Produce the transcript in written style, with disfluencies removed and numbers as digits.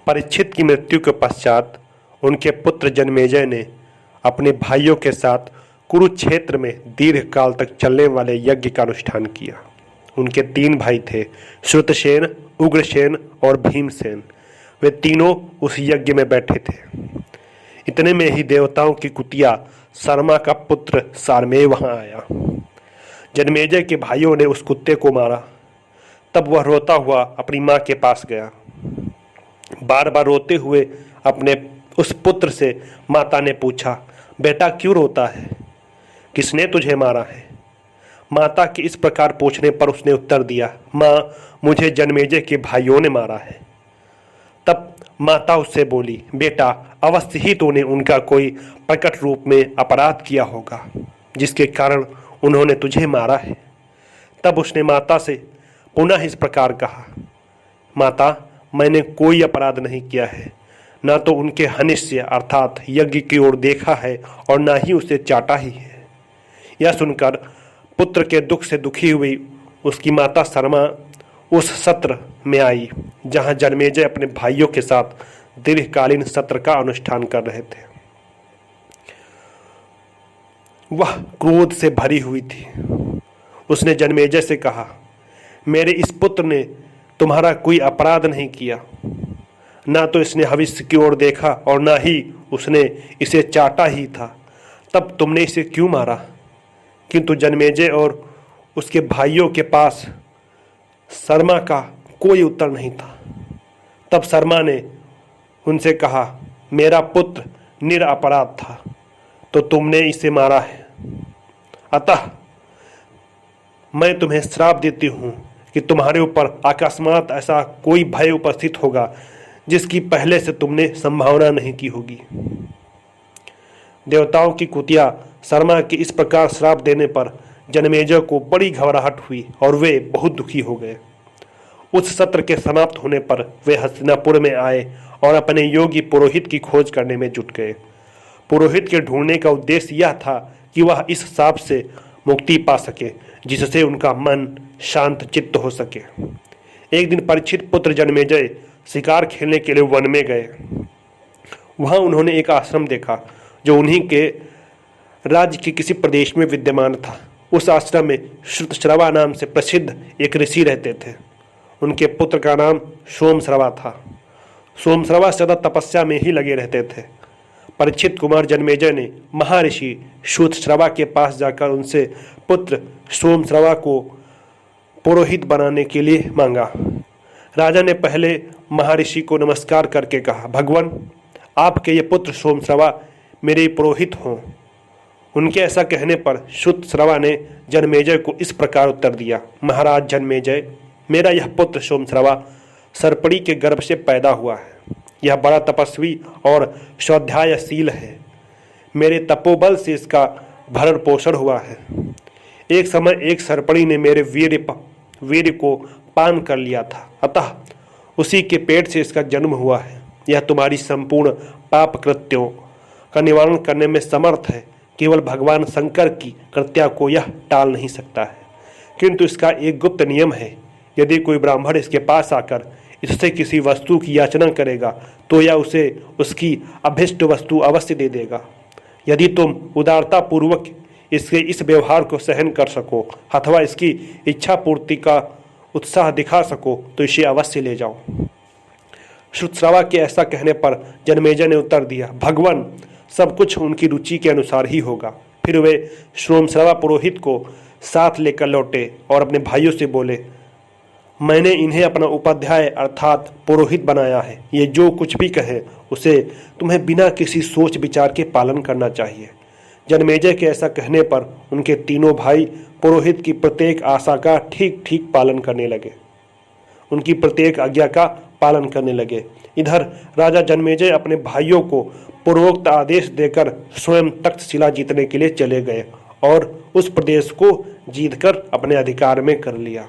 परीक्षित की मृत्यु के पश्चात उनके पुत्र जन्मेजय ने अपने भाइयों के साथ कुरुक्षेत्र में दीर्घ काल तक चलने वाले यज्ञ का अनुष्ठान किया। उनके 3 भाई थे, श्रुतसेन, उग्रसेन और भीमसेन। वे तीनों उस यज्ञ में बैठे थे। इतने में ही देवताओं की कुतिया शर्मा का पुत्र सारमेय वहां आया। जन्मेजय के भाइयों ने उस कुत्ते को मारा। तब वह रोता हुआ अपनी माँ के पास गया। बार बार रोते हुए अपने उस पुत्र से माता ने पूछा, बेटा क्यों रोता है? किसने तुझे मारा है? माता के इस प्रकार पूछने पर उसने उत्तर दिया, माँ, मुझे जन्मेजय के भाइयों ने मारा है। तब माता उससे बोली, बेटा, अवश्य ही तूने उनका कोई प्रकट रूप में अपराध किया होगा जिसके कारण उन्होंने तुझे मारा है। तब उसने माता से पुनः इस प्रकार कहा, माता, मैंने कोई अपराध नहीं किया है, न तो उनके हनिष्य अर्थात यज्ञ की ओर देखा है और न ही उसे चाटा ही है। यह सुनकर पुत्र के दुख से दुखी हुई उसकी माता शर्मा उस सत्र में आई जहां जन्मेजय अपने भाइयों के साथ दीर्घकालीन सत्र का अनुष्ठान कर रहे थे। वह क्रोध से भरी हुई थी। उसने जन्मेजय से कहा, मेरे इस पुत्र ने तुम्हारा कोई अपराध नहीं किया, ना तो इसने भविष्य की ओर देखा और ना ही उसने इसे चाटा ही था, तब तुमने इसे क्यों मारा? किंतु जन्मेजय और उसके भाइयों के पास शर्मा का कोई उत्तर नहीं था। तब शर्मा ने उनसे कहा, मेरा पुत्र निरपराध था तो तुमने इसे मारा है, अतः मैं तुम्हें श्राप देती हूँ कि तुम्हारे ऊपर अकस्मात ऐसा कोई भय उपस्थित होगा जिसकी पहले से तुमने संभावना नहीं की होगी। देवताओं की कुतिया शर्मा के इस प्रकार श्राप देने पर जन्मेजय को बड़ी घबराहट हुई और वे बहुत दुखी हो गए। उस सत्र के समाप्त होने पर वे हस्तिनापुर में आए और अपने योगी पुरोहित की खोज करने में जुट गए। पुरोहित के ढूंढने का उद्देश्य यह था कि वह इस शाप से मुक्ति पा सके जिससे उनका मन शांत चित्त हो सके। एक दिन परीक्षित पुत्र जन्मेजय शिकार खेलने के लिए वन में गए। वहां उन्होंने एक आश्रम देखा जो उन्हीं के राज्य के किसी प्रदेश में विद्यमान था। उस आश्रम में श्रुतश्रवा नाम से प्रसिद्ध एक ऋषि रहते थे। उनके पुत्र का नाम सोमश्रवा था। सोमश्रवा सदा तपस्या में ही लगे रहते थे। परीक्षित कुमार जन्मेजय ने महर्षि श्रुतश्रवा के पास जाकर उनसे पुत्र सोमश्रवा को पुरोहित बनाने के लिए मांगा। राजा ने पहले महर्षि को नमस्कार करके कहा, भगवान, आपके ये पुत्र सोमश्रवा मेरे पुरोहित हों। उनके ऐसा कहने पर श्रुतश्रवा ने जन्मेजय को इस प्रकार उत्तर दिया, महाराज जन्मेजय, मेरा यह पुत्र सोमश्रवा सर्पणी के गर्भ से पैदा हुआ है। यह बड़ा तपस्वी और स्वाध्यायशील है। मेरे तपोबल से इसका भरण पोषण हुआ है। एक समय एक सर्पणी ने मेरे वीर्य को पान कर लिया था, अतः उसी के पेट से इसका जन्म हुआ है। यह तुम्हारी संपूर्ण पाप कृत्यों का निवारण करने में समर्थ है। केवल भगवान शंकर की कृत्या को यह टाल नहीं सकता है। किंतु इसका एक गुप्त नियम है, यदि कोई ब्राह्मण इसके पास आकर इससे किसी वस्तु की याचना करेगा तो यह उसे उसकी अभिष्ट वस्तु अवश्य दे देगा। यदि तुम उदारता पूर्वक इसके इस व्यवहार को सहन कर सको अथवा इसकी इच्छा पूर्ति का उत्साह दिखा सको तो इसे अवश्य ले जाओ। श्रुतश्रवा के ऐसा कहने पर जन्मेजय ने उत्तर दिया, भगवान, सब कुछ उनकी रुचि के अनुसार ही होगा। फिर वे सोमश्रवा पुरोहित को साथ लेकर लौटे और अपने भाइयों से बोले, मैंने इन्हें अपना उपाध्याय अर्थात पुरोहित बनाया है। ये जो कुछ भी कहे उसे तुम्हें बिना किसी सोच विचार के पालन करना चाहिए। जन्मेजय के ऐसा कहने पर उनके तीनों भाई पुरोहित की प्रत्येक आशा का ठीक ठीक पालन करने लगे, उनकी प्रत्येक आज्ञा का पालन करने लगे। इधर राजा जन्मेजय अपने भाइयों को पूर्वोक्त आदेश देकर स्वयं तक्षशिला जीतने के लिए चले गए और उस प्रदेश को जीतकर अपने अधिकार में कर लिया।